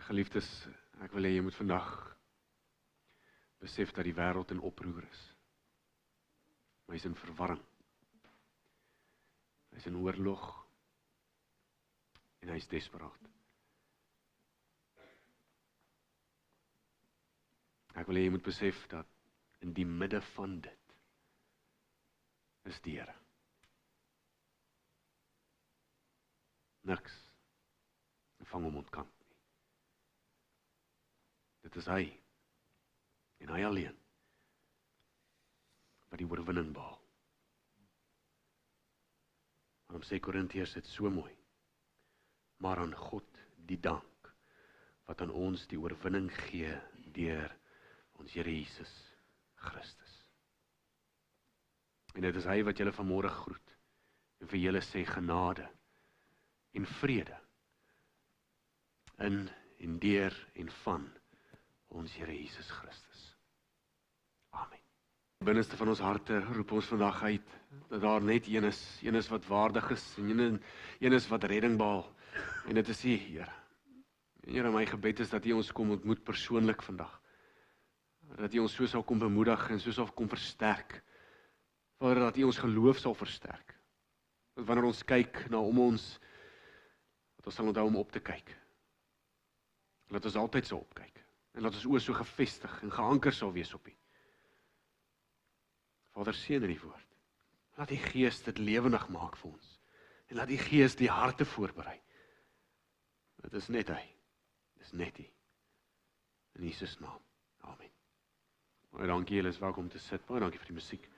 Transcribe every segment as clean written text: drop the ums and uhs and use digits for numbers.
Geliefdes, ek wil hê jy moet vandag besef dat die wêreld in oproer is. Hy is in verwarring. Hy is in oorlog. En hy is desperaat. Ek wil hê jy moet besef dat in die midde van dit is die Here. Niks vang hom ontkant nie. Dit is hy, en hy alleen, wat die oorwinning behaal. Waarom sê Korintiërs dit so mooi? Maar aan God die dank, wat aan ons die oorwinning gee deur ons Here Jesus Christus. En dit is hy wat julle vanmôre groet, en vir julle sê genade en vrede, in en deur en van ons Here Jesus Christus. Amen. Binneste van ons harte roep ons vandag uit, dat daar net een is wat waardig is, en een is wat redding behaal, en dit is U, Here. En Here, my gebed is dat U ons kom ontmoet persoonlik vandag, dat U ons so sal kom bemoedig, en so sal kom versterk, Vader, dat U ons geloof sal versterk, dat wanneer ons kyk na om ons, dat ons sal onthou om op te kyk, en dat ons altyd sal opkyk, en dat ons oë so gefestig en geanker sal wees op U. Vader, seën in die woord. Laat die Gees dit lewendig maak vir ons. En laat die Gees die harte voorberei. Dit is net hy. Dit is net U. In Jesus naam. Amen. Baie dankie, julle is welkom te sit. Baie dankie vir die musiek.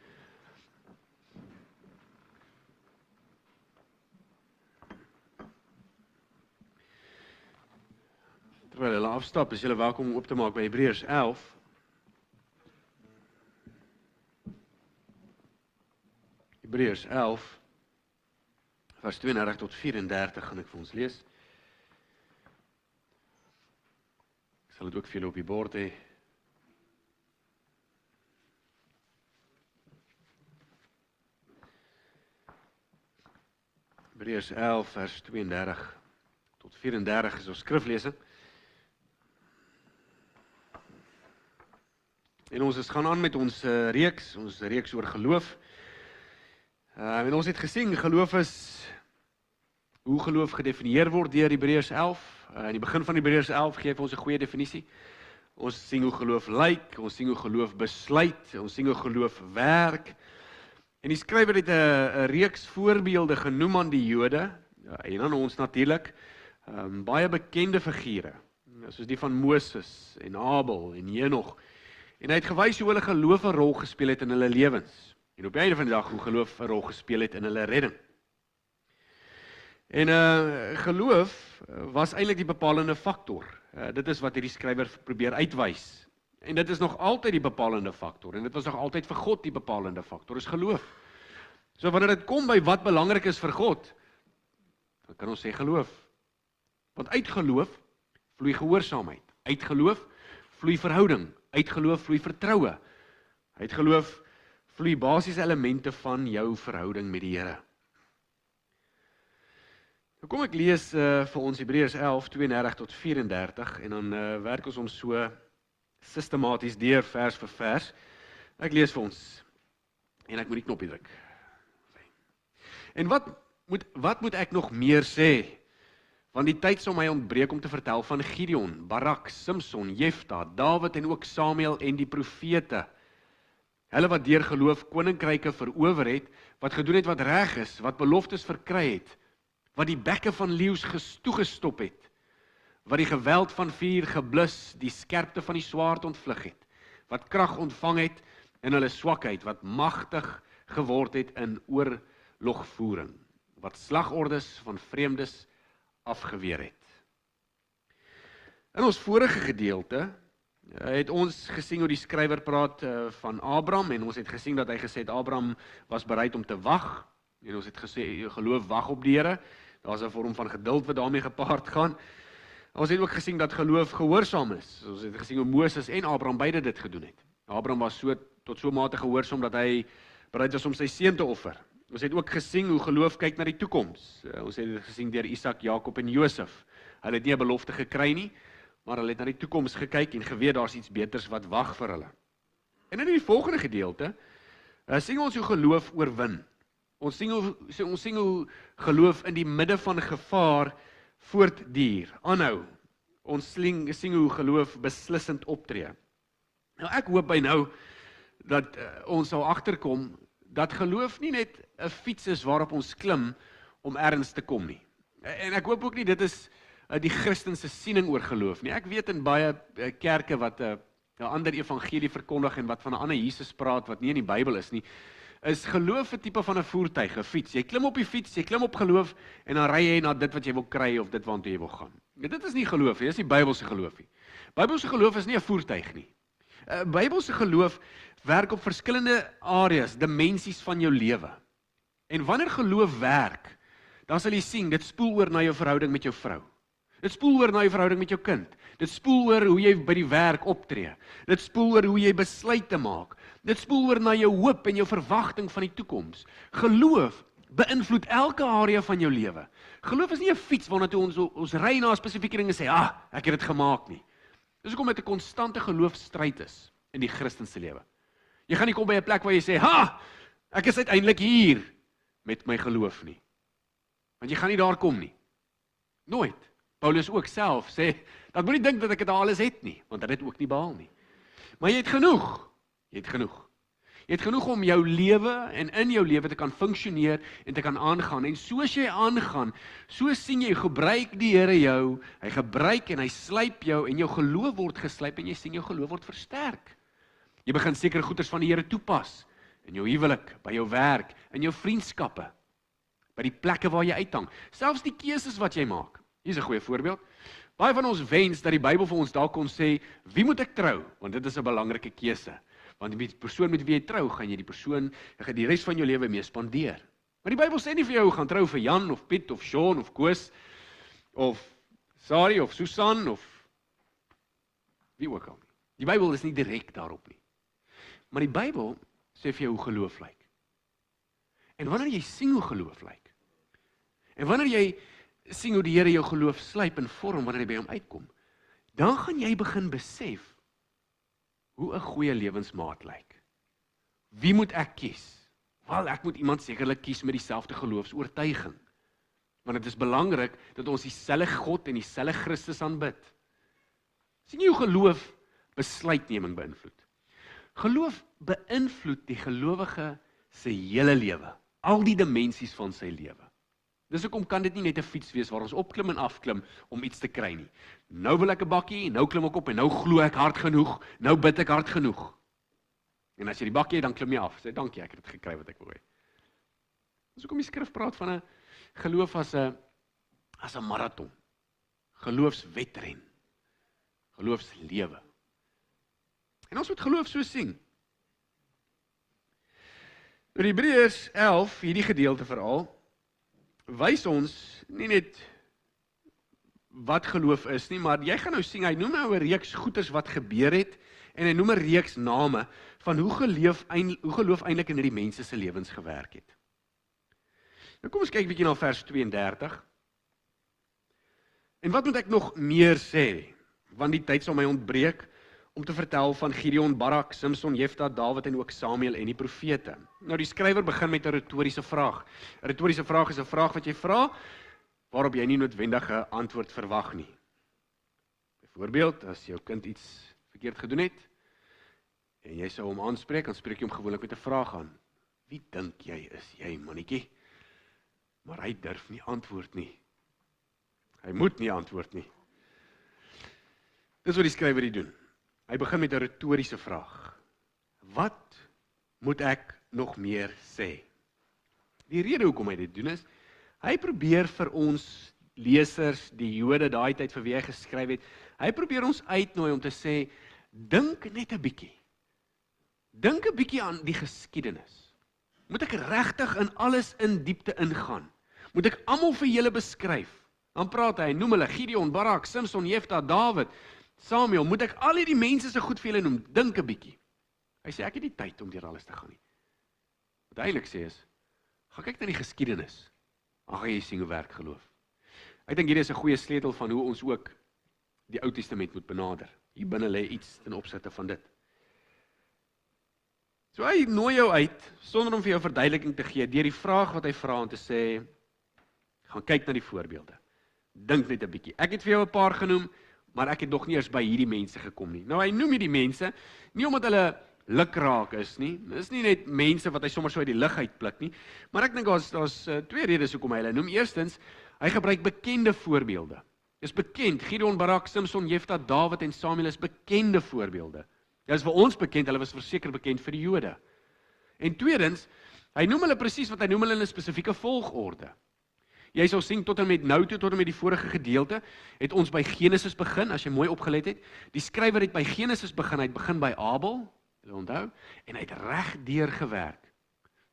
Terwyl hulle afstap, is julle welkom om op te maak by Hebreërs 11. Hebreërs 11, vers 32 tot 34 gaan ek vir ons lees. Ek sal dit ook vir julle op die bord hê. Hebreërs 11, vers 32 tot 34 is ons skriflesing. En ons gaan aan met ons reeks oor geloof. En ons het gesien, geloof is, hoe geloof gedefinieer word deur Hebreërs 11. In die begin van Hebreërs 11 gee hy vir ons 'n goeie definisie. Ons sien hoe geloof lyk, ons sien hoe geloof besluit, ons sien hoe geloof werk. En die skrywer het 'n reeks voorbeelde genoem aan die Jode, en aan ons natuurlik, baie bekende figure, soos die van Moses en Abel en Henog. En hy het gewys hoe hulle geloof 'n rol gespeel het in hulle lewens. En op die einde van die dag hoe geloof 'n rol gespeel het in hulle redding. En geloof was eintlik die bepalende faktor. Dit is wat hierdie skrywer probeer uitwys. En dit is nog altyd die bepalende faktor. En dit was nog altyd vir God die bepalende faktor, is geloof. So wanneer dit kom by wat belangrik is vir God, dan kan ons sê geloof. Want uit geloof vloei gehoorsaamheid. Uit geloof vloei verhouding. Uit geloof vloei vertroue. Uit geloof vloei basiese elemente van jou verhouding met die Here. Nou kom ek lees vir ons Hebreërs 11, 32 tot 34, en dan werk ons om so sistematies deur vers vir vers. Ek lees vir ons, en ek moet die knoppie druk. En wat moet ek nog meer sê? Want die tyd sal my ontbreek om te vertel van Gideon, Barak, Simson, Jefta, Dawid en ook Samuel en die profete. Hulle wat deur geloof koninkryke verower het, wat gedoen het wat reg is, wat beloftes verkry het, wat die bekke van leeu's toegestop het, wat die geweld van vuur geblus, die skerpte van die swaard ontvlug het, wat krag ontvang het in hulle swakheid, wat magtig geword het in oorlogvoering, wat slagordes van vreemdes afgeweer het. In ons vorige gedeelte het ons gesien hoe die skrywer praat van Abraham, en ons het gesien dat hy gesê het Abraham was bereid om te wag, en ons het gesê geloof wag op die Here. Daar's 'n vorm van geduld wat daarmee gepaard gaan. Ons het ook gesien dat geloof gehoorsaam is. Ons het gesien hoe Moses en Abraham beide dit gedoen het. Abraham was tot so mate gehoorsaam dat hy bereid was om sy seun te offer. Ons het ook gesien hoe geloof kyk na die toekoms. Ons het dit gesien deur Isak, Jakob en Josef. Hulle het nie 'n belofte gekry nie, maar hulle het na die toekoms gekyk en geweet daar's iets beters wat wag vir hulle. En in die volgende gedeelte sien ons hoe geloof oorwin. Ons sien hoe geloof in die midde van gevaar voortduur, aanhou. Ons sien hoe geloof beslissend optree. Nou ek hoop by nou dat ons sal agterkom dat geloof nie net 'n fiets is waarop ons klim om ergens te kom nie. En ek hoop ook nie dit is die Christense siening oor geloof nie. Ek weet in baie kerke wat 'n ander evangelie verkondig en wat van 'n ander Jesus praat wat nie in die Bybel is nie, is geloof 'n tipe van 'n voertuig, 'n fiets. Jy klim op die fiets, jy klim op geloof en dan ry jy na dit wat jy wil kry of dit waartoe jy wil gaan. Dit is nie geloof nie, dit is nie Bybelse geloof nie. Bybelse geloof is nie 'n voertuig nie. Bybelse geloof werk op verskillende areas, dimensies van jou lewe. En wanneer geloof werk, dan sal jy sien, dit spoel oor na jou verhouding met jou vrou. Dit spoel oor na jou verhouding met jou kind. Dit spoel oor hoe jy by die werk optree. Dit spoel oor hoe jy besluite maak. Dit spoel oor na jou hoop en jou verwagting van die toekoms. Geloof beïnvloed elke area van jou lewe. Geloof is nie 'n fiets waarna toe ons ry na 'n spesifieke ding en sê, ek het dit gemaak nie. Dis hoekom dit 'n konstante geloofstryd is in die Christelike lewe. Jy gaan nie kom by 'n plek waar jy sê, ek is uiteindelik hier met my geloof nie. Want jy gaan nie daar kom nie. Nooit. Paulus ook self sê, dat moet nie dink dat ek dit alles het nie, want dit het ook nie behaal nie. Maar jy het genoeg. Jy het genoeg. Jy het genoeg om jou lewe en in jou lewe te kan funksioneer en te kan aangaan. En soos jy aangaan, so sien jy, gebruik die Here jou, hy gebruik en hy slyp jou en jou geloof word geslyp en jy sien jou geloof word versterk. Jy begin sekere goeders van die Here toepas, in jou huwelik, by jou werk, in jou vriendskappe, by die plekke waar jy uithang, selfs die keuses wat jy maak. Hier is 'n goeie voorbeeld. Baie van ons wens dat die Bybel vir ons daar kon sê, wie moet ek trou? Want dit is 'n belangrike keuse. Want die persoon met wie jy trou, gaan jy die res van jou lewe mee spandeer. Maar die Bybel sê nie vir jou, gaan trou vir Jan, of Piet, of Sean, of Koos, of Sari, of Susan, of wie ook al nie. Die Bybel is nie direk daarop nie. Maar die Bybel sê vir jou hoe geloof lyk. En wanneer jy sien hoe geloof lyk, en wanneer jy sien hoe die Here jou geloof slyp en vorm wanneer jy by hom uitkom, dan gaan jy begin besef hoe 'n goeie lewensmaat lyk. Wie moet ek kies? Wel, ek moet iemand sekerlik kies met dieselfde geloofs-oortuiging. Want dit is belangrik dat ons dieselfde God en dieselfde Christus aanbid. Sien jy hoe geloof besluitneming beïnvloed? Geloof beïnvloed die gelowige se hele lewe, al die dimensies van sy lewe. Dis hoekom kan dit nie net 'n fiets wees waar ons opklim en afklim om iets te kry nie. Nou wil ek 'n bakkie, nou klim ek op en nou glo ek hard genoeg, nou bid ek hard genoeg. En as jy die bakkie het, dan klim jy af. Sê dankie, ek het dit gekry wat ek wou hê. Dis hoekom die skrif praat van 'n geloof as 'n maraton. Geloofswedren. Geloofslewe. En ons moet geloof so sien. In Hebreërs 11, hierdie gedeelte veral, wys ons nie net wat geloof is nie, maar jy gaan nou sien, hy noem nou 'n reeks goeders wat gebeur het, en hy noem 'n reeks name van hoe geloof eintlik in hierdie mense se lewens gewerk het. Nou kom ons kyk bietjie na vers 32. En wat moet ek nog meer sê? Want die tyd sal my ontbreek om te vertel van Gideon, Barak, Samson, Jefta, Dawid en ook Samuel en die profete. Nou die skrywer begin met 'n retoriese vraag. 'n Retoriese vraag is 'n vraag wat jy vra, waarop jy nie noodwendig 'n antwoord verwag nie. Byvoorbeeld, as jou kind iets verkeerd gedoen het, en jy sou hom aanspreek, dan spreek jy hom gewoonlik met 'n vraag aan. Wie dink jy is jy, mannetjie? Maar hy durf nie antwoord nie. Hy moet nie antwoord nie. Dis wat die skrywer hier doen. Hy begin met 'n retoriese vraag. Wat moet ek nog meer sê? Die rede hoekom hy dit doen is, hy probeer vir ons lesers, die Jode daai tyd vir wie hy geskryf het, hy probeer ons uitnooi om te sê, dink net 'n bietjie. Dink 'n bietjie aan die geskiedenis. Moet ek regtig in alles in diepte ingaan? Moet ek almal vir julle beskryf? Dan praat hy, noem hulle Gideon, Barak, Samson, Jefta, Dawid, Samuel, moet ek al hierdie mense se goed vir julle noem? Dink 'n bietjie. Hy sê ek het nie tyd om deur alles te gaan nie. Wat hy eintlik sê is, gaan kyk na die geskiedenis. Dan gaan jy sien hoe werk geloof. Ek dink hierdie is 'n goeie sleutel van hoe ons ook die Ou Testament moet benader. Hier binne lê iets ten opsigte van dit. So hy nooi jou uit, sonder om vir jou verduideliking te gee, deur die vraag wat hy vra om te sê, gaan kyk na die voorbeelde. Dink net 'n bietjie. Ek het vir jou 'n paar genoem, maar ek het nog nie eers by hierdie mense gekom nie. Nou hy noem hierdie mense, nie omdat hulle lukraak is nie, dis nie net mense wat hy sommer so uit die lug uitpluk nie, maar ek dink daar's twee redes hoekom hy hulle noem. Eerstens, hy gebruik bekende voorbeelde. Dis bekend, Gideon, Barak, Samson, Jefta, Dawid en Samuel is bekende voorbeelde. Dit is vir ons bekend, hulle was verseker bekend vir die Jode. En tweedens, hy noem hulle presies wat hy noem hulle in 'n spesifieke volgorde. Jy sal sien tot en met nou toe, tot en met die vorige gedeelte, het ons by Genesis begin, as jy mooi opgelet het. Die skrywer het by Genesis begin, hy het begin by Abel, jy onthou, en hy het reg deur gewerk,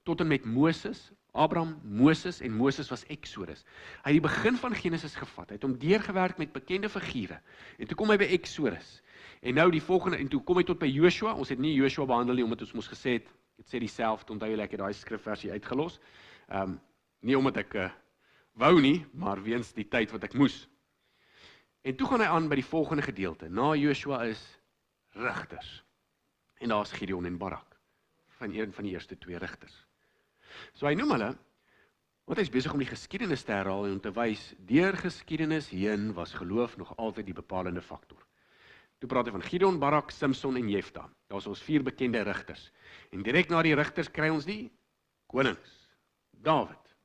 tot en met Moses, Abraham, Moses en Moses was Exodus. Hy het die begin van Genesis gevat, hy het hom deurgewerk met bekende figure, en toe kom hy by Exodus, en nou die volgende, en toe kom hy tot by Joshua, ons het nie Joshua behandel nie, omdat ons moes gesê het, ek sê dieselfde, onthou jy, ek het daai skrifversie uitgelos, nie omdat ek wou nie, maar weens die tyd wat ek moes. En toe gaan hy aan by die volgende gedeelte, na Joshua is rigters, en daar is Gideon en Barak, van een van die eerste twee rigters. So hy noem hulle, want hy is besig om die geskiedenis te herhaal en om te wys, deur geskiedenis heen was geloof nog altyd die bepalende faktor. Toe praat hy van Gideon, Barak, Samson en Jefta. Daar is ons 4 bekende rigters. En direk na die rigters kry ons die konings. Dawid.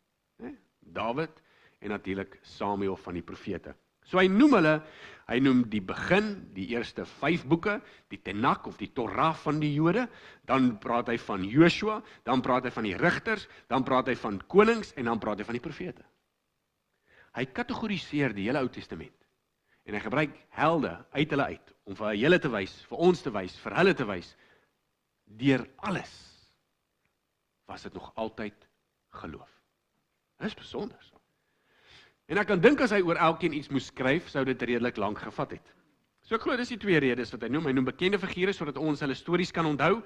Dawid en natuurlik Samuel van die profete. So hy noem hulle, hy noem die begin, die eerste 5 boeke, die Tenach of die Torah van die Jode, dan praat hy van Joshua, dan praat hy van die rigters, dan praat hy van konings en dan praat hy van die profete. Hy kategoriseer die hele Ou Testament. En hy gebruik helde uit hulle uit, om vir julle te wys, vir ons te wys, vir hulle te wys, deur alles was dit nog altyd geloof. Dit is besonder. En ek kan dink as hy oor elkeen iets moes skryf, sou dit redelik lank gevat het. So ek glo dis die 2 redes wat hy noem. Hy noem bekende figure sodat ons hulle stories kan onthou.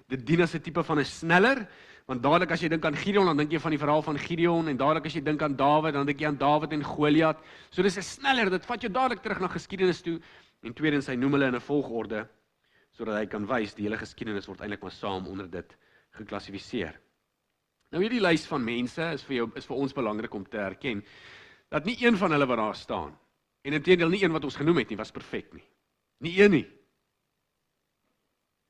Dit dien as 'n tipe van 'n sneller, want dadelik as jy dink aan Gideon, dan dink jy van die verhaal van Gideon, en dadelik as jy dink aan Dawid, dan dink jy aan Dawid en Goliat. So dis 'n sneller, dit vat jou dadelik terug na geskiedenis toe. En tweedens, hy noem hulle in 'n volgorde, sodat hy kan wys, die hele geskiedenis word eintlik maar saam onder dit geklassifiseer. Nou hierdie lys van mense is vir ons belangrik om te erken, dat nie een van hulle wat daar staan, en inteendeel nie een wat ons genoem het nie, was perfek nie. Nie een nie.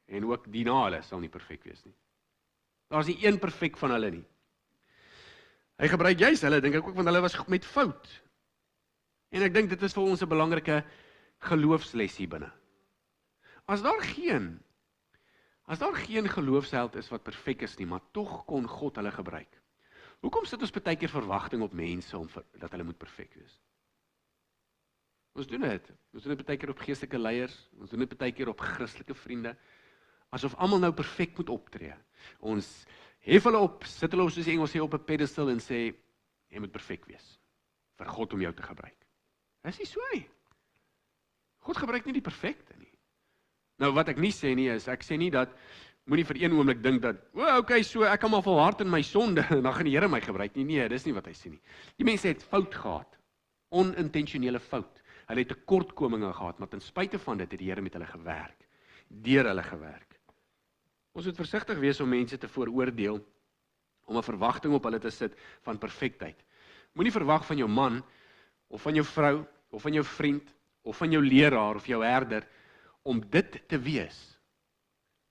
En ook die na hulle sal nie perfek wees nie. Daar is nie een perfek van hulle nie. Hy gebruik juist hulle, dink ek ook, want hulle was met fout. En ek dink dit is vir ons 'n belangrike geloofsles hier binne. As daar geen geloofsheld is wat perfek is nie, maar tog kon God hulle gebruik. Hoekom sit ons baie keer verwagting op mense dat hulle moet perfek wees? Ons doen dit. Ons doen dit baie keer op geestelike leiers, ons doen dit baie keer op Christelike vriende, asof almal nou perfek moet optree. Ons hef hulle op, sit hulle soos die Engels sê op 'n pedestal en sê, jy moet perfek wees, vir God om jou te gebruik. Dis nie so nie. God gebruik nie die perfekte nie. Nou wat ek nie sê nie is, ek sê nie dat, moenie vir een oomblik dink dat, okay, so ek kan maar volhard in my sonde, en dan gaan die Here my gebruik nie. Nee, dis nie wat hy sê nie. Die mense het fout gehad, onintentionele fout. Hulle het tekortkominge gehad, maar ten spyte van dit het die Here met hulle gewerk, deur hulle gewerk. Ons moet versigtig wees om mense te vooroordeel, om 'n verwagting op hulle te sit van perfektheid. Moenie verwag van jou man, of van jou vrou, of van jou vriend, of van jou leraar, of jou herder, om dit te wees,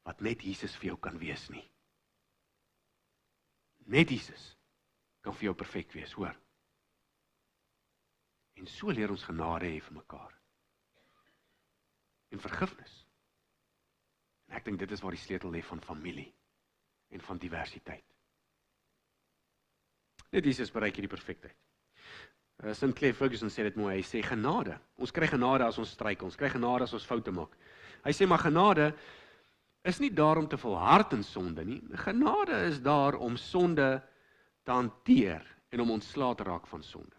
wat net Jesus vir jou kan wees nie. Net Jesus kan vir jou perfek wees, hoor. En so leer ons genade hê vir mekaar. En vergifnis. En ek dink dit is waar die sleutel lê van familie en van diversiteit. Net Jesus bereik hierdie perfektheid. Sinclair Ferguson sê dit mooi, hy sê genade. Ons kry genade as ons struikel, ons kry genade as ons foute maak. Hy sê maar genade is nie daar om te volhard in sonde nie. Genade is daar om sonde te hanteer en om ontslae te raak van sonde.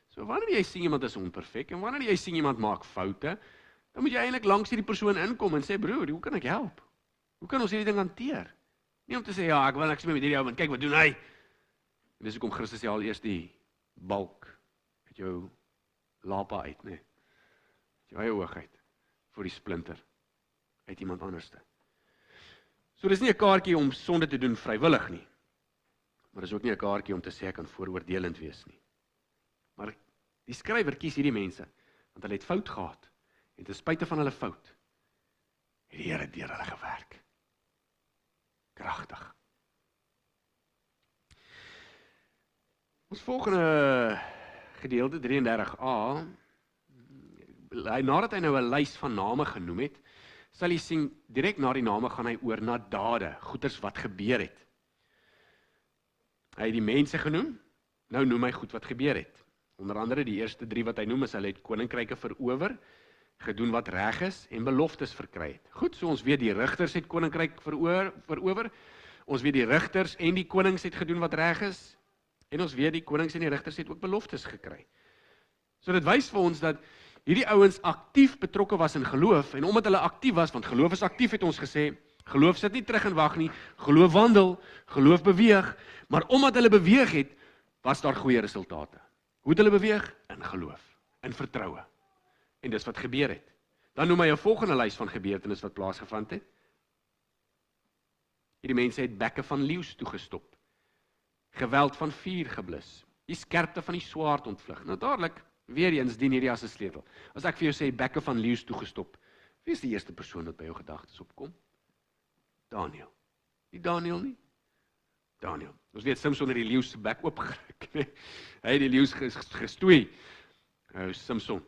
So wanneer jy sien iemand is onperfek en wanneer jy sien iemand maak foute, dan moet jy eintlik langs hierdie persoon inkom en sê, broer, hoe kan ek help? Hoe kan ons hierdie ding hanteer? Nie om te sê, ja, ek wil niks meer met hierdie ou, want kyk wat doen hy. En dis hoekom Christus sê al eers die balk uit jou lapa uit, nee. Jou eie oog uit, vir die splinter, uit iemand anderste. So dis nie 'n kaartjie om sonde te doen vrywillig nie, maar dis ook nie 'n kaartjie om te sê ek kan vooroordelend wees nie. Maar die skrywer kies hierdie mense, want hulle het fout gehad, en ten spyte van hulle fout, het die Here deur hulle gewerk. Kragtig. Ons volgende gedeelte 33a, nadat hy nou 'n lys van name genoem het, sal jy sien, direk na die name gaan hy oor na dade, goeders wat gebeur het. Hy het die mense genoem, nou noem hy goed wat gebeur het. Onder andere die eerste 3 wat hy noem is, hulle het koninkryke verower, gedoen wat reg is en beloftes verkry het. Goed, so ons weet die rigters het koninkryk verower, ons weet die rigters en die konings het gedoen wat reg is, en ons weet die konings en die rigters het ook beloftes gekry. So dit wys vir ons dat hierdie ouens aktief betrokke was in geloof, en omdat hulle aktief was, want geloof is aktief, het ons gesê, geloof sit nie terug en wag nie, geloof wandel, geloof beweeg, maar omdat hulle beweeg het, was daar goeie resultate. Hoe het hulle beweeg? In geloof, in vertroue. En dis wat gebeur het. Dan noem hy 'n volgende lys van gebeurtenisse wat plaasgevind het. Hierdie mense het bekke van leeu's toegestop, geweld van vuur geblus, die skerpte van die swaard ontvlug. Nou dadelik, weer eens dien hierdie as 'n sleutel. As ek vir jou sê bekke van leeu's toegestop, wie is die eerste persoon wat by jou gedagtes opkom? Daniël. Nie Daniël nie? Daniël. Ons weet Samson het die leeu se bek oopgeruk, nee. Hy het die leeu gestoei. Samson.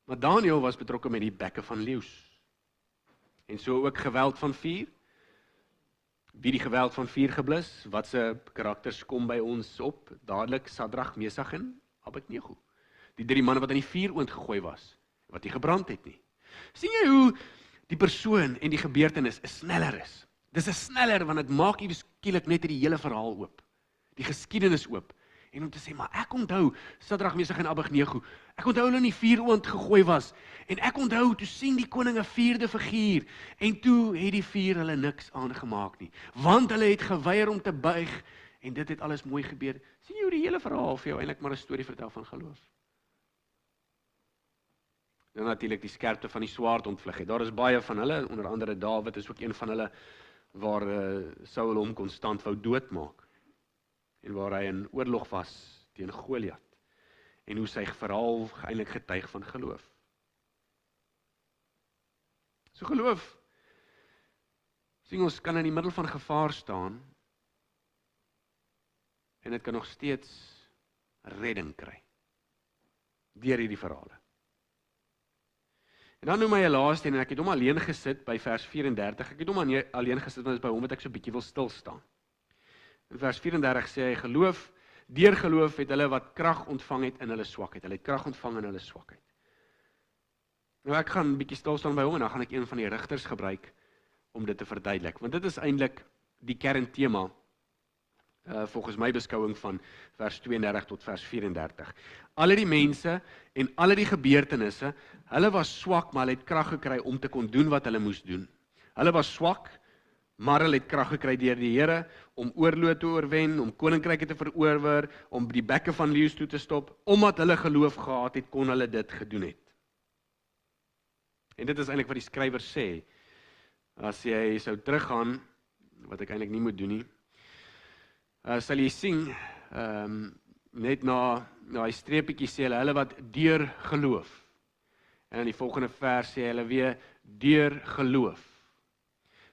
Maar Daniël was betrokke met die bekke van leeu's. En so ook geweld van vuur. Wie die geweld van vuur geblus, wat se karakters kom by ons op? Dadelik Sadrag, Mesach en Abednego. Die 3 manne wat in die vuuroond gegooi was, wat nie gebrand het nie. Sien jy hoe die persoon en die gebeurtenis sneller is? Dis 'n sneller, want dit maak iewes skielik net die hele verhaal oop. Die geskiedenis oop. En om te sê, maar ek onthou, Sadrag, Mesach en Abednego, ek onthou hulle in die vuuroond gegooi was, en ek onthou, toe sien die koning 'n 4de figuur, en toe het die vuur hulle niks aangemaak nie, want hulle het geweier om te buig, en dit het alles mooi gebeur. Sien jy hoe die hele verhaal vir jou eintlik maar 'n storie vertel van geloof? Dan natuurlik die skerpte van die swaard ontvlug het. Daar is baie van hulle, onder andere Dawid is ook een van hulle, waar Saul hom konstant wou doodmaak, en waar hy in oorlog was teen Goliat, en hoe sy verhaal eintlik getuig van geloof. So geloof, sien ons kan in die middel van gevaar staan, en dit kan nog steeds redding kry, deur hierdie verhale. En dan noem hy 'n laaste, en ek het hom alleen gesit by vers 34, ek het hom alleen gesit, want dit is by hom wat ek so 'n bietjie wil stil staan. In vers 34 sê hy, geloof, deur geloof het hulle wat krag ontvang het in hulle swakheid. Hulle het krag ontvang in hulle swakheid. Nou ek gaan 'n bietjie stil staan by hom, en dan gaan ek een van die rigters gebruik om dit te verduidelik, want dit is eintlik die kerntema, volgens my beskouing van vers 32 tot vers 34. Alle die mense en alle die gebeurtenisse, hulle was swak, maar hulle het krag gekry om te kon doen wat hulle moes doen. Hulle was swak, maar hulle het krag gekry deur die Here om oorloë te oorwen, om koninkryke te verower, om die bekke van leeu's toe te stop. Omdat hulle geloof gehad het, kon hulle dit gedoen het. En dit is eintlik wat die skrywer sê. As jy sou teruggaan, wat ek eintlik nie moet doen nie, sal jy sien, net na hy streepietjie sê hulle wat deur geloof. En in die volgende vers sê hulle weer deur geloof.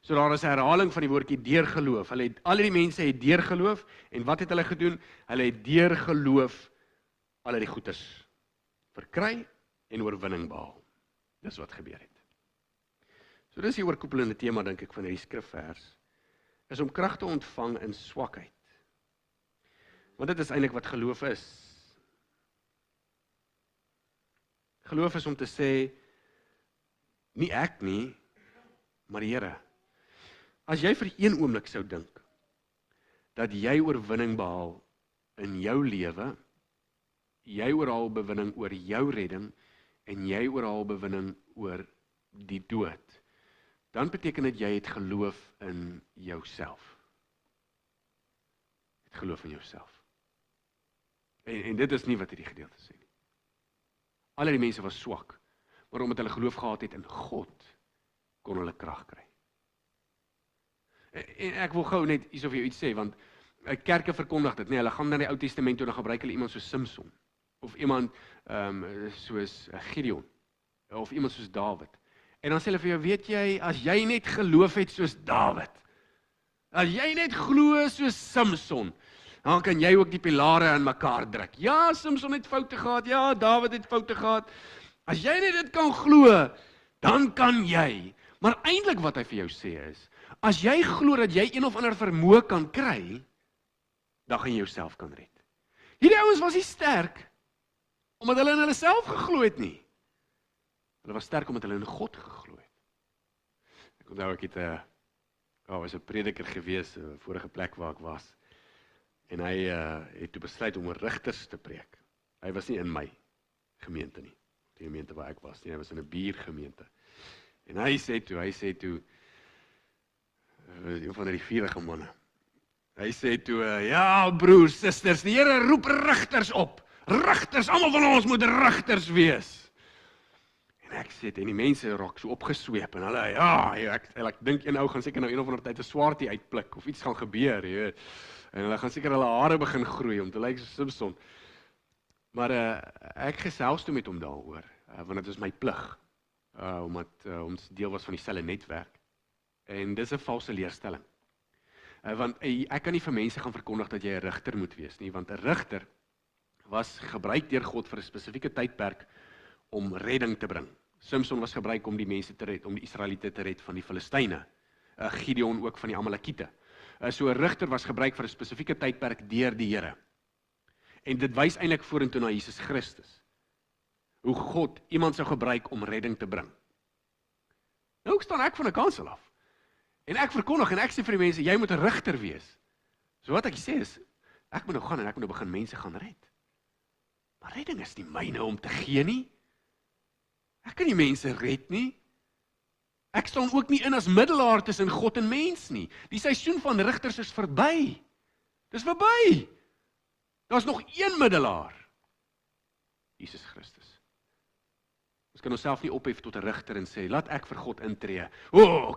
So daar is 'n herhaling van die woordjie deur geloof. Al die mense het deur geloof, en wat het hulle gedoen? Hulle het deur geloof al die goeders verkry en oorwinning behaal. Dis wat gebeur het. So dis die oorkoepelende tema, dink ek, van hierdie skrifvers, is om krag te ontvang in swakheid. Want dit is eintlik wat geloof is. Geloof is om te sê, nie ek nie, maar die Here. As jy vir een oomblik sou dink, dat jy oorwinning behaal in jou lewe, jy oorhaal bewinning oor jou redding, en jy oorhaal bewinning oor die dood, dan beteken dit jy het geloof in jouself. Het geloof in jouself. En dit is nie wat hierdie gedeelte sê nie. Al die mense was swak, maar omdat hulle geloof gehad het in God, kon hulle krag kry. En ek wil gou net iets of jou iets sê, want kerke verkondig dit, nee, hulle gaan na die Ou Testament toe, dan gebruik hulle iemand soos Samson, of iemand soos Gideon, of iemand soos Dawid. En dan sê hulle vir jou, weet jy, as jy net geloof het soos Dawid, as jy net glo soos Samson, dan kan jy ook die pilare in mekaar druk. Ja, Samson het foute gehad, ja, Dawid het foute gehad. As jy net dit kan glo, dan kan jy. Maar eintlik wat hy vir jou sê is, as jy glo dat jy een of ander vermoë kan kry, dan gaan jy jouself kan red. Hierdie ouens was nie sterk, omdat hulle in hulle self geglo het nie. Hulle was sterk omdat hulle in God geglo het. Ek onthou ek het was 'n prediker gewees, vorige plek waar ek was. En hy het toe besluit om oor rigters te preek. Hy was nie in my gemeente nie, die gemeente waar ek was nie, hy was in 'n buurgemeente. En hy sê toe, een van die vurige manne, hy sê toe, ja broers, susters, die Here roep rigters op, rigters, almal van ons moet rigters wees. En ek sê, en die mense raak so opgesweep, en hulle, ek dink een ou gaan seker nou een of ander tyd 'n swaardie uitpluk, of iets gaan gebeur, jy weet. En hulle gaan seker hulle hare begin groei, om te lyk soos Samson. Maar ek gesels toe met hom daaroor, want dit is my plig, omdat ons deel was van dieselfde netwerk. En dis 'n valse leerstelling. Want ek kan nie vir mense gaan verkondig dat jy 'n rigter moet wees nie, want 'n rigter was gebruik deur God vir 'n spesifieke tydperk om redding te bring. Samson was gebruik om die mense te red, om die Israeliete te red van die Filistyne. Gideon ook van die Amalekiete. So 'n rigter was gebruik vir 'n spesifieke tydperk deur die Here. En dit wys eintlik vorentoe na Jesus Christus. Hoe God iemand sou gebruik om redding te bring. Nou staan ek van 'n kansel af. En ek verkondig en ek sê vir die mense, jy moet 'n rigter wees. So wat ek sê is, ek moet nou gaan en ek moet nou begin mense gaan red. Maar redding is nie myne om te gee nie. Ek kan nie mense red nie. Ek staan ook nie in as middelaar tussen God en mens nie. Die seisoen van rigters is verby. Dis verby. Daar's nog een middelaar. Jesus Christus. Ons kan onsself nie ophef tot 'n rigter en sê, laat ek vir God intree.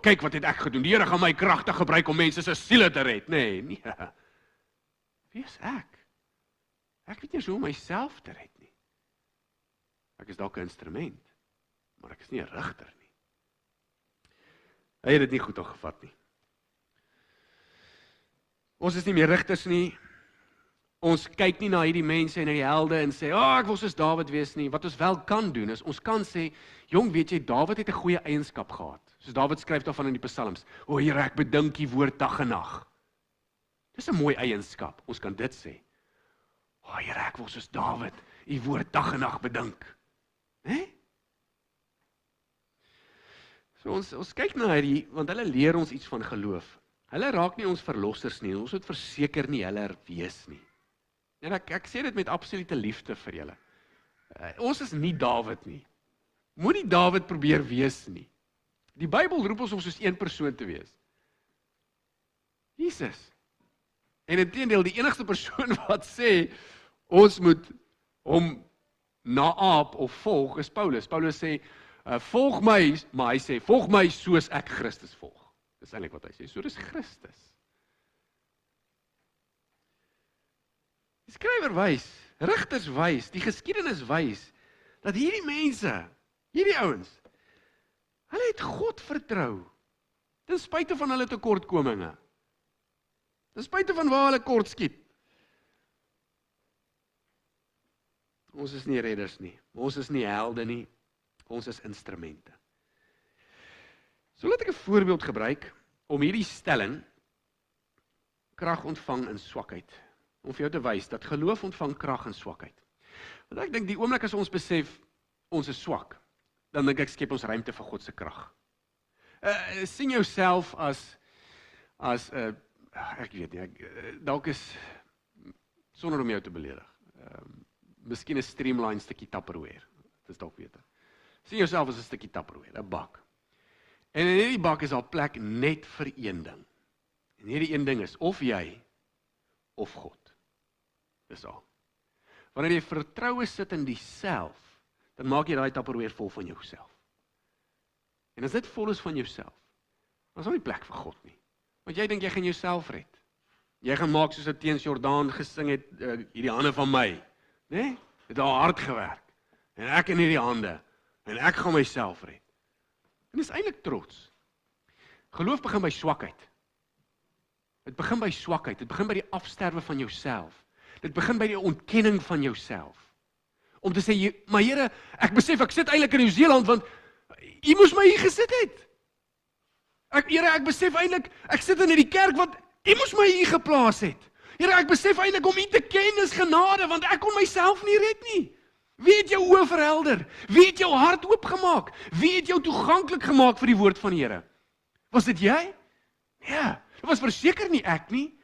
Kyk wat het ek gedoen. Die Here gaan my kragtig gebruik om mense se siele te red. Nee. Wie is ek? Ek weet nie hoe om myself te red nie. Ek is dalk 'n instrument, maar ek is nie 'n rigter nie. Hy het dit nie goed opgevat nie. Ons is nie meer rigters nie. Ons kyk nie na hierdie mense en na die helde en sê, ek wil soos Dawid wees nie. Wat ons wel kan doen is, ons kan sê, jong, weet jy, Dawid het 'n goeie eienskap gehad. Soos Dawid skryf daarvan in die Psalms. Here, ek bedink U woord dag en nag. Dis 'n mooi eienskap. Ons kan dit sê. Here, ek wil soos Dawid U woord dag en nag bedink. Hè? So ons kyk na hierdie, want hulle leer ons iets van geloof. Hulle raak nie ons verlossers nie, ons moet verseker nie hulle wees nie. En ek sê dit met absolute liefde vir julle. Ons is nie Dawid nie. Moenie Dawid probeer wees nie. Die Bybel roep ons om soos een persoon te wees. Jesus. En inteendeel, die enigste persoon wat sê, ons moet hom naap of volg, is Paulus. Paulus sê, volg my, maar hy sê, volg my soos ek Christus volg. Dis eintlik wat hy sê, so dis Christus. Die skrywer wys, rigters wys, die geskiedenis wys, dat hierdie mense, hierdie ouens, hulle het God vertrou, ten spyte van hulle tekortkominge, ten spyte van waar hulle kort skiet. Ons is nie redders nie, ons is nie helde nie, ons is instrumente. So laat ek 'n voorbeeld gebruik, om hierdie stelling, krag ontvang in swakheid, om vir jou te wys, dat geloof ontvang krag in swakheid. Want ek dink die oomblik as ons besef, ons is swak, dan dink ek skep ons ruimte vir God se krag. Sien jouself as ek weet nie, dalk is, sonder om jou te beledig, miskien 'n streamline stukkie Tupperware, dit is dalk beter. Sien jouself as 'n stukkie Tupperware, 'n bak. En in hierdie bak is daar plek net vir een ding. En hierdie een ding is of jy, of God. Dis al. Wanneer jy vertroue sit in die self, dan maak jy daai Tupperware vol van jouself. En as dit vol is van jouself, dan is daar nie plek vir God nie. Want jy dink jy gaan jouself red. Jy gaan maak soos wat teens Jordaan gesing het, hierdie hande van my. Nee? Het al hard gewerk. En ek in hierdie hande. En ek gaan myself red. En dis eintlik trots. Geloof begin by swakheid. Dit begin by swakheid. Dit begin by die afsterwe van jouself. Dit begin by die ontkenning van jouself. Om te sê, maar Here, ek besef ek sit eintlik in Nieu-Seeland want U moes my hier gesit het. Here, ek besef eintlik ek sit in hierdie kerk want U moes my hier geplaas het. Here, ek besef eintlik om U te ken is genade want ek kon myself nie red nie. Wie het jou oë verhelder? Wie het jou hart oopgemaak? Wie het jou toeganklik gemaak vir die woord van die Here? Was dit jy? Ja, dit was verseker nie ek nie.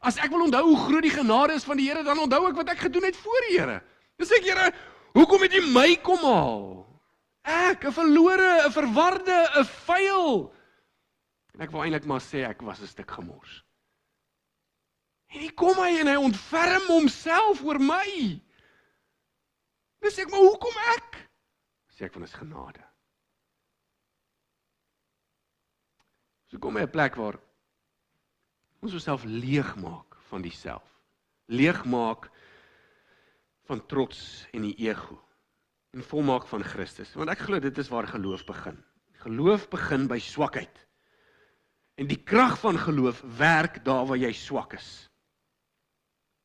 As ek wil onthou hoe groot die genade is van die Here, dan onthou ek wat ek gedoen het voor die Here. Dan sê ek, Here, hoekom het U my kom haal? Ek, 'n verlore, 'n verwarde, 'n vuil. En ek wil eintlik maar sê ek was 'n stuk gemors. En hier kom hy en hy ontferm homself oor my. Dan sê ek, maar hoekom ek? Sê ek, van is genade. So kom by 'n plek waar ons onsself leegmaak van die self. Leegmaak van trots en die ego. En volmaak van Christus. Want ek glo dit is waar geloof begin. Geloof begin by swakheid. En die krag van geloof werk daar waar jy swak is.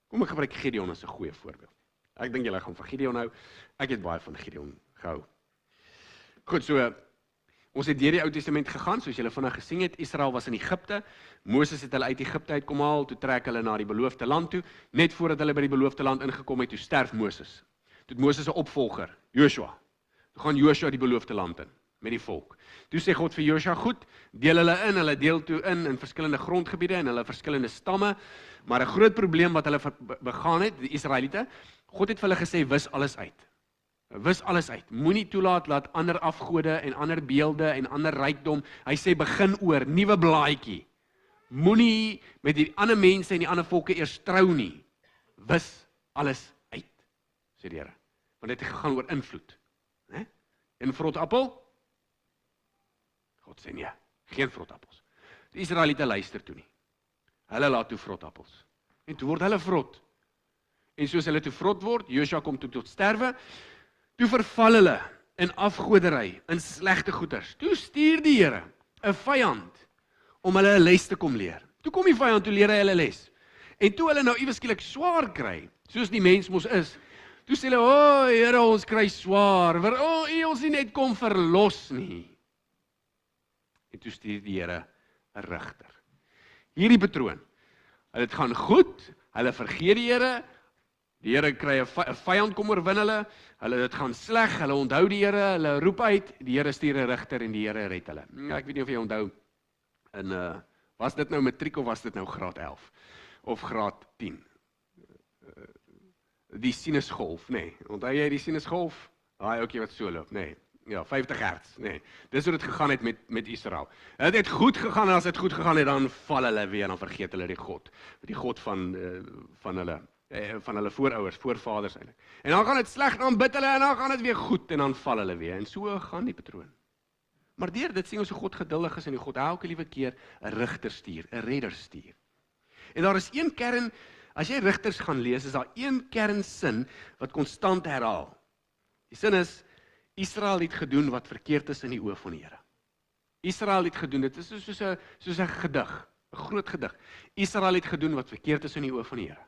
Kom ek gebruik Gideon as 'n goeie voorbeeld. Ek dink julle gaan van Gideon hou. Ek het baie van Gideon gehou. Goed, so ons het deur die Ou Testament gegaan, soos julle vanaand gesien het. Israel was in Egipte. Moses het hulle uit Egipte uit kom haal, toe trek hulle na die beloofde land toe. Net voordat hulle by die beloofde land ingekom het, toe sterf Moses. Toe het Moses 'n opvolger, Joshua. Toe gaan Joshua die beloofde land in met die volk. Toe sê God vir Joshua, goed, deel hulle deel toe in verskillende grondgebiede en hulle verskillende stamme, maar 'n groot probleem wat hulle begaan het, die Israeliete, God het vir hulle gesê, wis alles uit. Wis alles uit. Moenie toelaat laat ander afgode en ander beelde en ander rykdom. Hy sê begin oor, nuwe blaadjie. Moenie met die ander mense en die ander volke eers trou nie. Wis alles uit, sê die Here. Want dit het gegaan oor invloed. Né? En vrot appel? God sê nee, geen vrot appels. Die Israeliete luister toe nie. Hulle laat toe vrot appels. En toe word hulle vrot. En soos hulle toe vrot word, Joshua kom toe tot sterwe, toe verval hulle in afgoderry, in slegte goeders. Toe stuur die Here 'n vyand om hulle 'n les te kom leer. Toe kom die vyand, toe leer hy hulle les. En toe hulle nou iewes skielik swaar kry, soos die mens mos is, toe sê hulle, "O Here, ons kry swaar, U ons nie net kom verlos nie." En toe stuur die Here 'n rigter. Hierdie patroon. Hulle het gaan goed, hulle vergeet die Here, die Here kry 'n vyand kom oorwin hulle dit gaan sleg, hulle onthou die Here, hulle roep uit, die Here stuur 'n rigter en die Here red hulle. Ja, ek weet nie of jy onthou, was dit nou matriek of was dit nou graad 11? Of graad 10? Die sinusgolf, nee. Onthou jy die sinusgolf? Daai ouetjie wat so loop, nee. Ja, 50 hertz, nee. Dis hoe dit gegaan het met Israel. Het het goed gegaan en as dit goed gegaan het, dan val hulle weer, dan vergeet hulle die God van hulle voorouers, voorvaders eintlik. En dan gaan dit sleg, dan bid hulle en dan gaan dit weer goed en dan val hulle weer. En so gaan die patroon. Maar deur dit sien ons hoe God geduldig is en hoe God elke liewe keer 'n rigter stuur, 'n redder stuur. En daar is een kern, as jy Rigters gaan lees, is daar een kernsin wat konstant herhaal. Die sin is, Israel het gedoen wat verkeerd is in die oë van die Here. Israel het gedoen, dit is soos 'n gedig, 'n groot gedig. Israel het gedoen wat verkeerd is in die oë van die Here.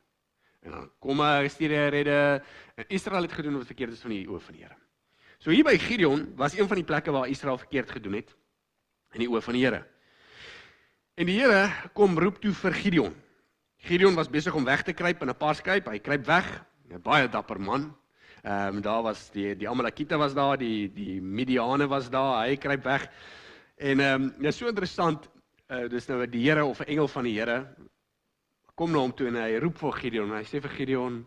En dan kom hy, stuur hy redde, en Israel het gedoen wat verkeerd is in die oë van die Here. So hier by Gideon was een van die plekke waar Israel verkeerd gedoen het in die oë van die Here. En die Here kom roep toe vir Gideon. Gideon was besig om weg te kruip in 'n paarskuip, hy kruip weg, 'n baie dapper man. Daar was die Amalekiete was daar, die Midiane was daar, hy kruip weg. En dit is so interessant, dis nou die Here of 'n engel van die Here kom na hom toe en hy roep vir Gideon, en hy sê vir Gideon,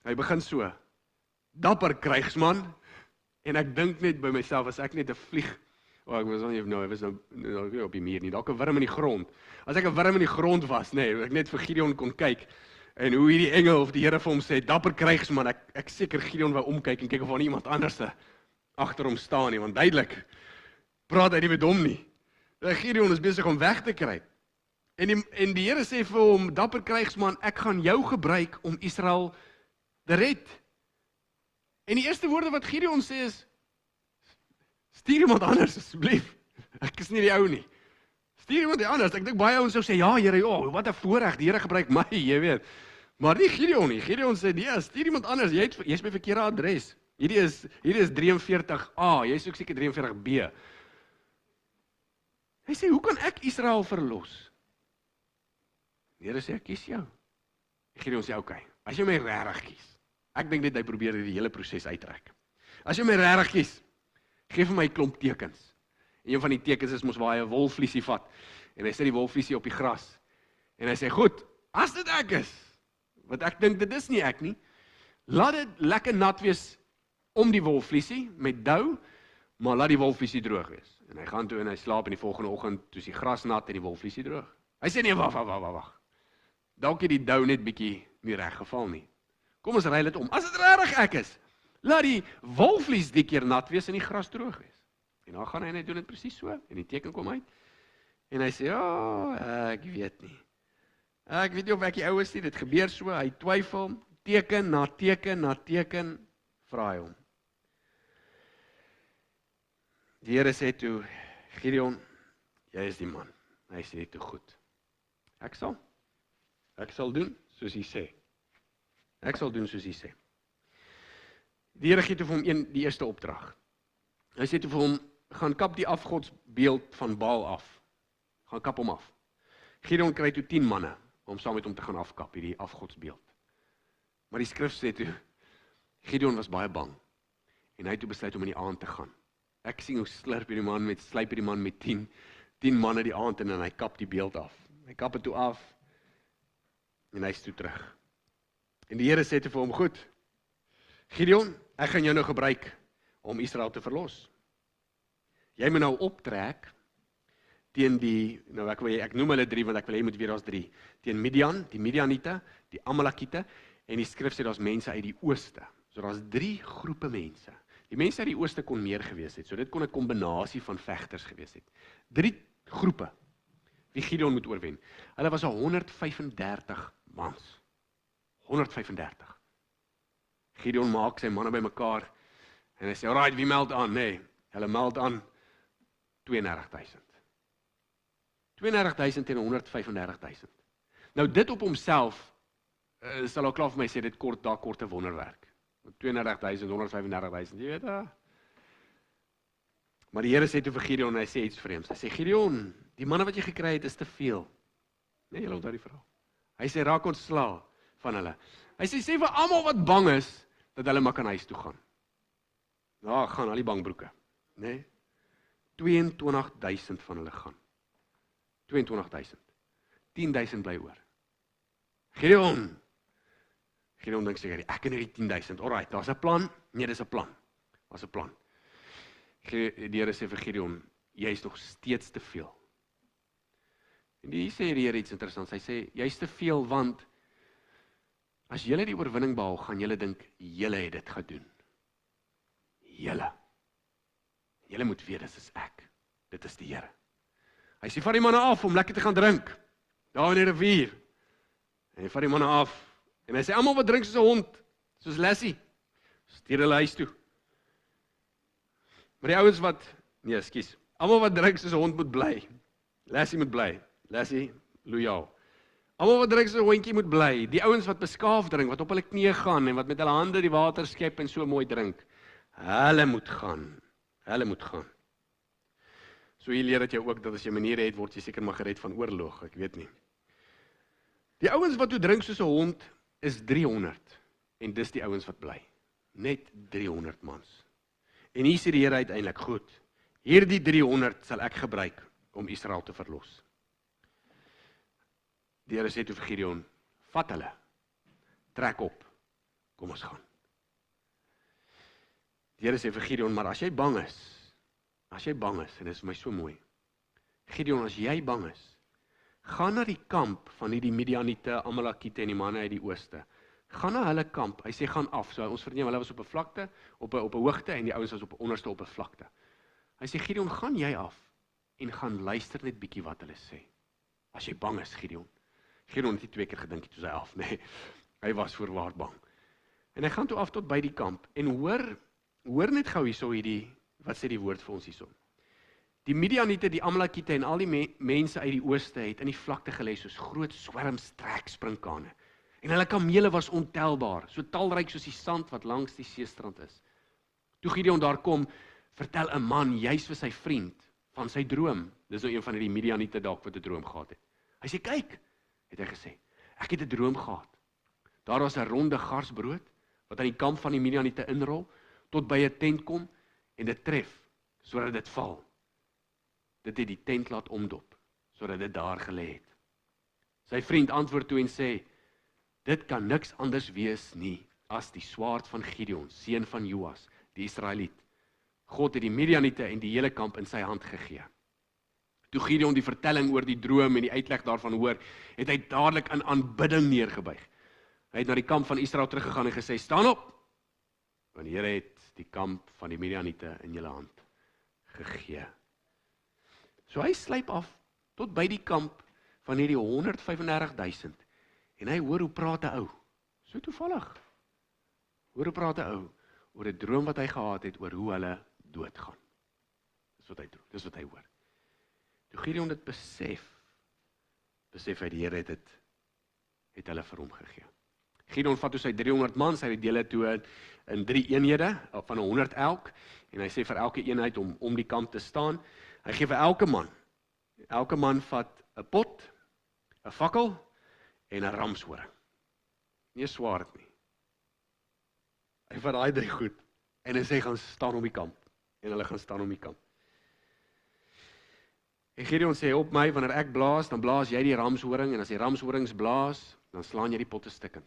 hy begin so, dapper krygsman, en ek dink net by myself, as ek net 'n vlieg, ek was nou op die muur nie, dalk 'n wurm in die grond, as ek 'n wurm in die grond was, nee, ek net vir Gideon kon kyk, En hoe hierdie engel of die Here vir hom sê, dapper krygsman, ek seker Gideon wou omkyk en kyk of daar nie iemand anders agter hom staan nie, want duidelik praat hy nie met hom nie. Gideon is besig om weg te kry. En die Here sê vir hom, dapper krygsman, ek gaan jou gebruik om Israel te red. En die eerste woorde wat Gideon sê is, stuur iemand anders asseblief. Ek is nie die ou nie. Stuur iemand anders. Ek dink baie ouens sou sê, ja Here, wat 'n voorreg, die Here gebruik my, jy weet. Maar nie Gideon nie. Gideon sê, nee, stuur iemand anders. Jy's by verkeerde adres. Hierdie is 43A, jy soek seker 43B. Hy sê, hoe kan ek Israel verlos? Die Here sê, ek kies jou. Gideon sê, okay, as jy my regtig kies. Ek dink net hy probeer die hele proses uittrek. As jy my regtig kies, gee vir my 'n klomp tekens. En een van die tekens is mos waar hy 'n wolvliesie vat. En hy sit die wolvliesie op die gras. En hy sê, goed, as dit ek is, want ek dink dit is nie ek nie, laat dit lekker nat wees om die wolvliesie met dou, maar laat die wolvliesie droog wees. En hy gaan toe en hy slaap en die volgende oggend toe is die gras nat en die wolvliesie droog. Hy sê nee, wag. Dalk het die dou net bietjie nie reg geval nie. Kom ons ry dit om. As dit regtig ek is, laat die wolvlies die keer nat wees en die gras droog wees. En dan gaan hy en hy doen dit presies so, en die teken kom uit. En hy sê, ek weet nie. Ek weet nie of ek die ou is nie, dit gebeur so, hy twyfel, teken na teken na teken, vra hy hom. Die Here sê toe, Gideon, jy is die man. Hy sê toe goed. Ek sal doen soos hy sê. Ek sal doen soos hy sê. Die Here gee toe vir hom die eerste opdrag. Hy sê toe vir hom, gaan kap die afgodsbeeld van Baal af. Gaan kap hom af. Gideon kry toe 10 manne, om saam met hom te gaan afkap, hierdie afgodsbeeld. Maar die skrif sê toe, Gideon was baie bang, en hy het toe besluit om in die aand te gaan. Ek sien hoe slyp die man met 10 manne die aand en hy kap die beeld af. Hy kap het toe af, en hy is toe terug. En die Here sê toe vir hom, goed, Gideon, ek gaan jou nou gebruik, om Israel te verlos. Jy moet nou optrek, teen die, nou ek noem hulle 3, want ek wil jy moet weet daar's 3, teen Midian, die Midianite, die Amalekiete, en die skrif sê daar's mense uit die ooste. So daar's 3 groepe mense. Die mense uit die ooste kon meer gewees het, so dit kon 'n kombinasie van vegters gewees het. 3 groepe, wie Gideon moet oorwen. Hulle was 135 mans. 135. Gideon maak sy manne bymekaar, en hy sê, alright, wie meld aan? Nee, hulle meld aan 32,000. 32,000 en 135,000. Nou dit op homself, sal ook klaar vir my sê, dit kort 'n wonderwerk. 32,000, 135,000, jy weet Maar die Here sê toe vir Gideon, hy sê iets vreemds. Hy sê, Gideon, die manne wat jy gekry het is te veel. Nee, jy onthou die vrou. Hy sê, raak ontslae van hulle. Hy sê vir almal wat bang is, dat hulle maar kan huis toe gaan. Ja, gaan al die bangbroeke. Nee, 22,000 van hulle gaan. 22,000. 10,000 bly oor. Gideon dink seker, ek en hierdie 10,000, alright, daar's 'n plan? Nee, dis 'n plan. Daar's 'n plan. Die Here sê vir Gideon, jy is nog steeds te veel. En die sê die Here iets interessants, hy sê, jy is te veel, want as julle die oorwinning behaal, gaan julle dink, julle het dit gedoen. Julle moet weet, dit is ek. Dit is die Here. Hy sê, vat die manne af om lekker te gaan drink. Daar in die rivier. En hy vat die manne af. En hy sê, almal wat drink soos 'n hond, soos Lassie, stuur hulle huis toe. Maar die ouens almal wat drink soos 'n hond moet bly. Lassie moet bly. Lassie, loyaal. Almal wat drink soos 'n hondjie moet bly. Die ouens wat beskaaf drink, wat op hulle knieë gaan en wat met hulle hande die water skep en so mooi drink. Hulle moet gaan. So hier leer dit jou ook, dat as jy maniere het, word jy seker maar gered van oorlog, ek weet nie. Die ouens wat toe drink soos 'n hond, is 300, en dis die ouens wat bly. Net 300 mans. En hier sê die Here uiteindelik, goed, hierdie 300 sal ek gebruik, om Israel te verlos. Die Here sê toe vir Gideon, vat hulle, trek op, kom ons gaan. Die Here sê vir Gideon, maar as jy bang is, en dit is vir my so mooi, Gideon, as jy bang is, gaan na die kamp van die Midianite, Amalekite en die manne uit die ooste. Gaan na hulle kamp. Hy sê gaan af. So ons verneem hulle was op 'n vlakte, op 'n hoogte en die ouens was op 'n onderste op 'n vlakte. Hy sê Gideon, gaan jy af en gaan luister net bietjie wat hulle sê. As jy bang is, Gideon. Gideon het nie 2 keer gedink toe hy af, nee. Hy was voorwaar bang. En hy gaan toe af tot by die kamp en hoor net gou hierso wat sê die woord vir ons hierso. Die Midianite, die Amalekite en al die mense uit die ooste het in die vlakte gelê soos groot swerms treksprinkane. En hulle kamele was ontelbaar, so talryk soos die sand wat langs die seestrand is. Toe Gideon daar kom, vertel 'n man juis vir sy vriend van sy droom. Dis nou een van die Midianite dalk wat 'n droom gehad het. Hy sê, kyk, het hy gesê, ek het 'n droom gehad. Daar was 'n ronde garsbrood wat aan die kamp van die Midianite inrol, tot by 'n tent kom en dit tref, sodat dit val. Dit het die tent laat omdop, sodat dit daar gelê het. Sy vriend antwoord toe en sê, dit kan niks anders wees nie, as die swaard van Gideon, seun van Joas, die Israeliet. God het die Midianite en die hele kamp in sy hand gegee. Toe Gideon die vertelling oor die droom en die uitleg daarvan hoor, het hy dadelik in aanbidding neergebuig. Hy het na die kamp van Israel teruggegaan en gesê, staan op, want die Here het die kamp van die Midianite in julle hand gegee. So hy sluip af tot by die kamp van hierdie 135.000 en hy hoor hoe praat 'n ou. So toevallig. Hoor hoe praat 'n ou oor 'n droom wat hy gehad het oor hoe hulle doodgaan. Dis wat hy droom, dis wat hy hoor. Toe Gideon dit besef hy die Here het hulle vir hom gegee. Gideon vat toe sy 300 man, hy deel dit toe in 3 eenhede van 100 elk en hy sê vir elke eenheid om die kamp te staan. Hy gee vir elke man vat 'n pot, 'n fakkel en 'n ramshoring. Nie 'n swaard nie. Hy vat daai 3 goed en hy sê gaan staan om die kamp en hulle gaan staan om die kamp. En Gideon sê op my, wanneer ek blaas, dan blaas jy die ramshoring en as die ramshorings blaas, dan slaan jy die potte stikkend.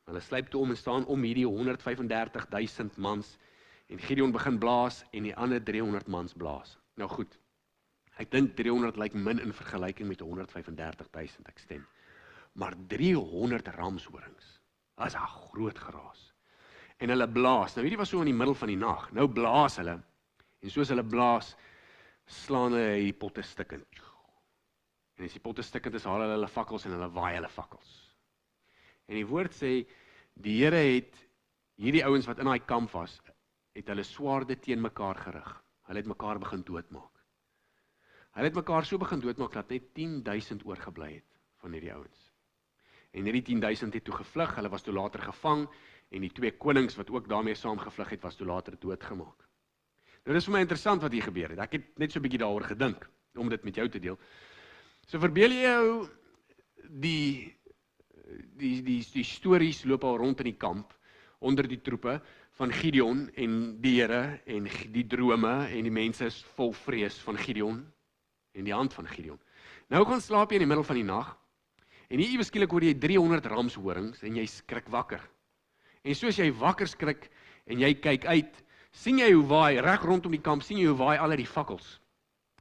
Hulle sluip toe om en staan om hierdie 135.000 mans en Gideon begin blaas en die ander 300 mans blaas. Nou goed, ek dink 300 lyk min in vergelyking met 135.000, ek stem. Maar 300 ramshorings, dat is 'n groot geraas. En hulle blaas, nou hierdie was so in die middel van die nag, nou blaas hulle, en soos hulle blaas, slaan hulle die potte stikkend. En as die potte stikkend is, haal hulle fakkels en hulle waai hulle fakkels. En die woord sê, die Here het hierdie ouens wat in daai kamp was, het hulle swaarde teen mekaar gerig. Hulle het mekaar begin doodmaak. Hulle het mekaar so begin doodmaak dat net 10.000 oorgebly het van hierdie ouens. En hierdie 10.000 het toe gevlug, hulle was toe later gevang en die 2 konings wat ook daarmee saam gevlug het, was toe later doodgemaak. Nou dis vir my interessant wat hier gebeur het. Ek het net so 'n bietjie daaroor gedink om dit met jou te deel. So verbeel jy jou die stories loop al rond in die kamp onder die troepe van Gideon en die Here en die drome en die mense is vol vrees van Gideon en die hand van Gideon. Nou gaan slaap jy in die middel van die nag en hier eweskielik hoor jy 300 ramshorings en jy skrik wakker. En soos jy wakker skrik en jy kyk uit, sien jy hoe waai reg rondom die kamp, sien jy hoe waai al die fakkels.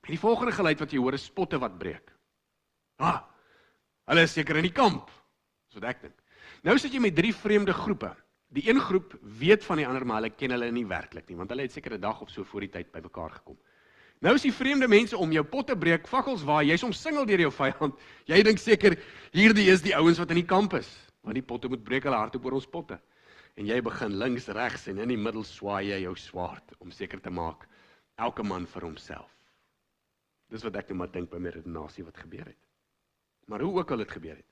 En die volgende geluid wat jy hoor is spotte wat breek. Hulle is seker in die kamp. So wat ek dink. Nou sit jy met 3 vreemde groepe. Die een groep weet van die ander, maar hulle ken hulle nie werklik nie, want hulle het seker 'n dag of so voor die tyd by mekaar gekom. Nou is die vreemde mense om jou potte breek, fakkels waai, jy's omsingel deur jou vyand. Jy dink seker hierdie is die ouens wat in die kamp is, want die potte moet breek, hulle hardloop oor ons potte. En jy begin links, regs en in die middel swaai jy jou swaard om seker te maak elke man vir homself. Dis wat ek nou maar dink by my redenasie wat gebeur het. Maar hoe ook al dit gebeur het.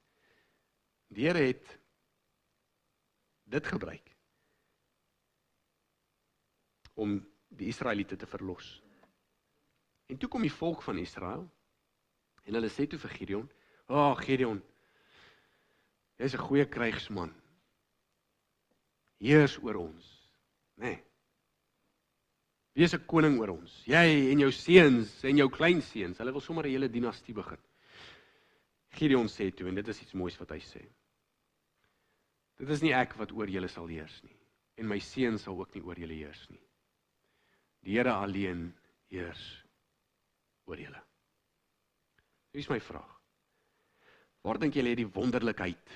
Die Here het dit gebruik om die Israeliete te verlos. En toe kom die volk van Israel en hulle sê toe vir Gideon, Gideon, jy is 'n goeie krygsman. Heers oor ons, nee. Wees 'n koning oor ons. Jy en jou seuns en jou kleinseuns, hulle wil sommer 'n hele dinastie begin. Gideon sê toe, en dit is iets moois wat hy sê. Dit is nie ek wat oor julle sal heers nie, en my seuns sal ook nie oor julle heers nie. Die Here alleen heers oor julle. Hier is my vraag. Waar dink jy lê die wonderlikheid,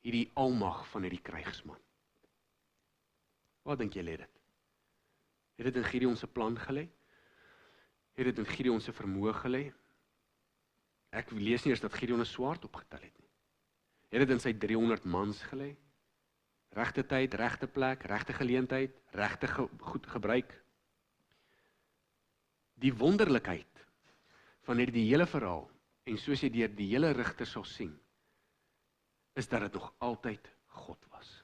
hierdie almag van hierdie krygsman? Waar dink jy lê dit? Het dit in Gideon se plan gelê? Het dit in Gideon se vermoë gelê? Ek lees nie eers dat Gideon 'n swaard opgetel het nie. Het dit in sy 300 mans gelê? Regte tyd, regte plek, regte geleentheid, regte goed gebruik. Die wonderlikheid van hierdie hele verhaal, en soos jy deur die hele rigter sal sien, is dat dit nog altyd God was.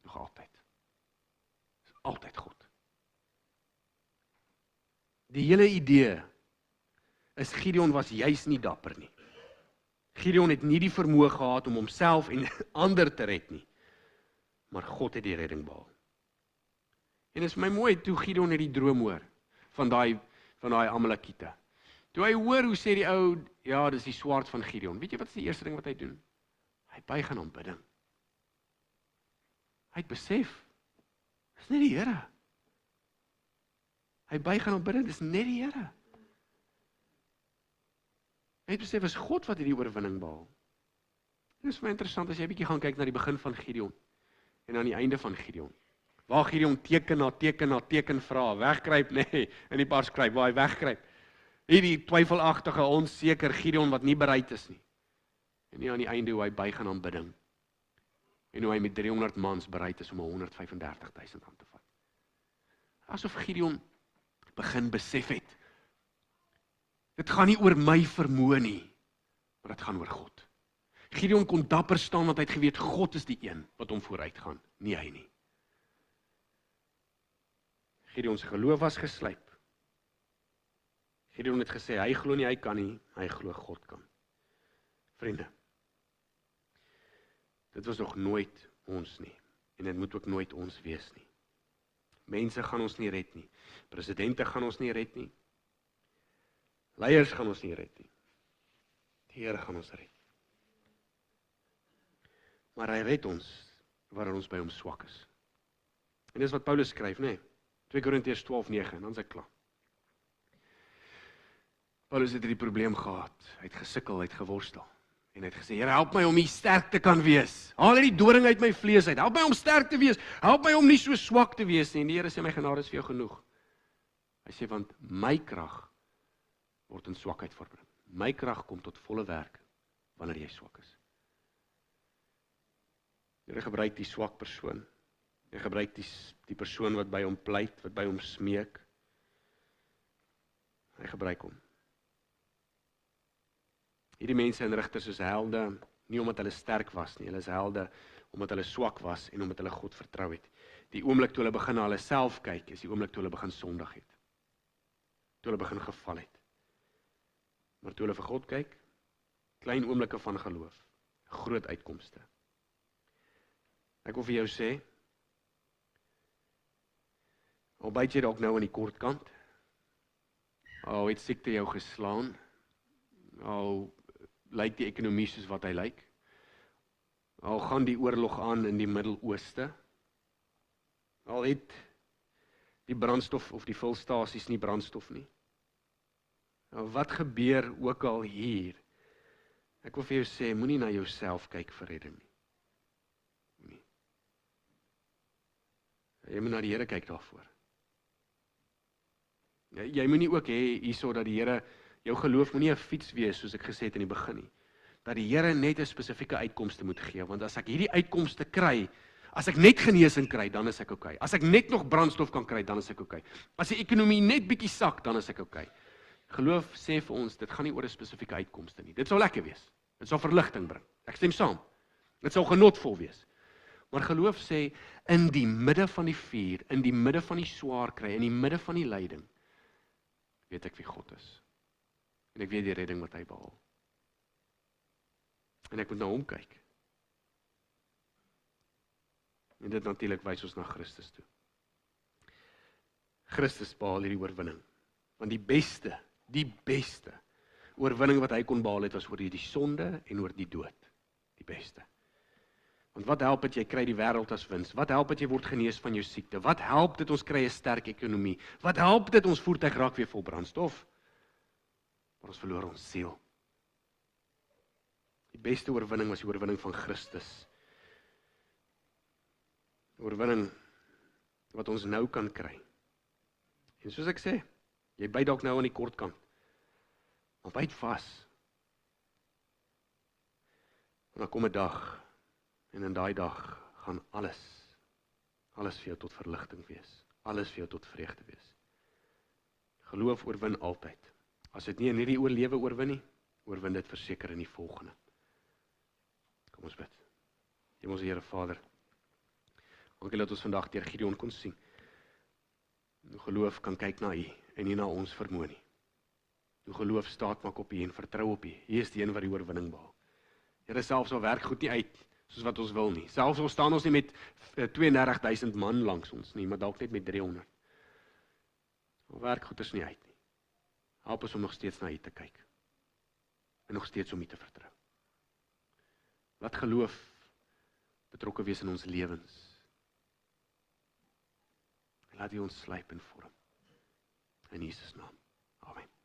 Nog altyd. Dit is altyd God. Die hele idee is Gideon was juis nie dapper nie. Gideon het nie die vermoë gehad om homself en ander te red nie. Maar God het die redding behaal. En dit is my mooi toe Gideon het die droom hoor van daai Amalekiete. Toe hy hoor hoe sê die ou, ja, dis die swaard van Gideon. Weet jy wat is die eerste ding wat hy doen? Hy buig aan aanbidding. Hy het besef, dis net die Here. Hy buig aan aanbidding, dis net die Here. Hy het besef, is God wat hierdie oorwinning behaal. Dit is my interessant as jy 'n bietjie gaan kyk na die begin van Gideon en aan die einde van Gideon. Waar Gideon teken na teken na teken vra, wegkruip, nee, in die pars kruip, waar hy wegkruip. Hierdie twyfelagtige, onseker Gideon wat nie bereid is nie. En nie aan die einde hoe hy buig aan aanbidding. En hoe hy met 300 mans bereid is om 135.000 aan te vat. Asof Gideon begin besef het, dit gaan nie oor my vermoë nie, maar dit gaan oor God. Gideon kon dapper staan want hy het geweet, God is die een wat hom vooruit gaan, nie hy nie. Gideon se geloof was geslyp. Gideon het gesê, hy glo nie, hy kan nie, hy glo God kan. Vriende, dit was nog nooit ons nie, en dit moet ook nooit ons wees nie. Mense gaan ons nie red nie, presidente gaan ons nie red nie, leiers gaan ons nie red nie, die Here gaan ons red. Maar hy red ons, waar ons by hom swak is. En dis wat Paulus skryf, nee, 2 Korintiërs 12:9, en dan is hy klaar. Paulus het hierdie probleem gehad, hy het gesukkel, hy het geworstel, en hy het gesê, Here, help my om hier sterk te kan wees, haal die doring uit my vlees uit, help my om sterk te wees, help my om nie so swak te wees nie, en die Here sê, my genade is vir jou genoeg. Hy sê, want my krag word in swakheid verbring. My krag kom tot volle werk, wanneer jy swak is. Hy gebruik die swak persoon, hy gebruik die persoon wat by hom pleit, wat by hom smeek, hy gebruik hom. Hierdie mense en rigters is helde, nie omdat hulle sterk was nie, hulle is helde omdat hulle swak was en omdat hulle God vertrou het. Die oomblik toe hulle begin na hulle self kyk, is die oomblik toe hulle begin sondig het. Toe hulle begin geval het. Maar toe hulle vir God kyk, klein oomblikke van geloof, groot uitkomste. Ek wil vir jou sê, al byt jy dalk nou aan die kort kant, al het siekte jou geslaan, al lyk die ekonomie soos wat hy lyk, al gaan die oorlog aan in die Midde-Ooste, al het die brandstof of die vulstasies nie brandstof nie. Nou, wat gebeur ook al hier? Ek wil vir jou sê, moenie na jouself kyk vir redding nie. Moenie. Jy moet na die Here kyk daarvoor. Jy moenie ook hê hierso dat die Here, jou geloof moenie 'n fiets wees, soos ek gesê het in die begin nie. Dat die Here net 'n spesifieke uitkomste moet gee, want as ek hierdie uitkomste kry, as ek net genesing kry, dan is ek okay. As ek net nog brandstof kan kry, dan is ek okay. As die ekonomie net bietjie sak, dan is ek okay. Geloof sê vir ons, dit gaan nie oor 'n spesifieke uitkomste nie. Dit sal lekker wees. Dit sal verligting bring. Ek stem saam. Dit sal genotvol wees. Maar geloof sê, in die midde van die vuur, in die midde van die swaar kry, in die midde van die lyding, weet ek wie God is. En ek weet die redding wat hy behaal. En ek moet na hom kyk. En dit natuurlik wys ons na Christus toe. Christus behaal hierdie oorwinning. Want die beste oorwinning wat hy kon behaal het, was oor die sonde en oor die dood. Die beste. Want wat help dit jy kry die wêreld as wins? Wat help dit jy word genees van jou siekte? Wat help dit ons kry 'n sterk ekonomie? Wat help dit ons voertuig raak weer vol brandstof? Maar ons verloor ons siel. Die beste oorwinning was die oorwinning van Christus. Oorwinning wat ons nou kan kry. En soos ek sê, jy byt dalk nou aan die kortkant, maar byt vas. En dan kom 'n dag, en in daai dag gaan alles vir jou tot verligting wees. Alles vir jou tot vreugde wees. Geloof oorwin altyd. As dit nie in hierdie lewe oorwin nie, oorwin dit verseker in die volgende. Kom ons bid. Hemelse Here Vader, dankie dat ons vandag deur Gideon kon sien. Hoe geloof kan kyk na U en nie na ons vermoë nie. Hoe geloof staat maak op U en vertrou op U. U is die een wat die oorwinning behaal. Here, selfs al werk goed nie uit soos wat ons wil nie. Selfs al staan ons nie met 32.000 man langs ons nie, maar dalk net met 300. Al werk goeders nie uit nie. Help ons om nog steeds na U te kyk. En nog steeds om U te vertrou. Laat geloof betrokke wees in ons lewens. Laat U ons slyp en vorm. In Jesus naam. Amen.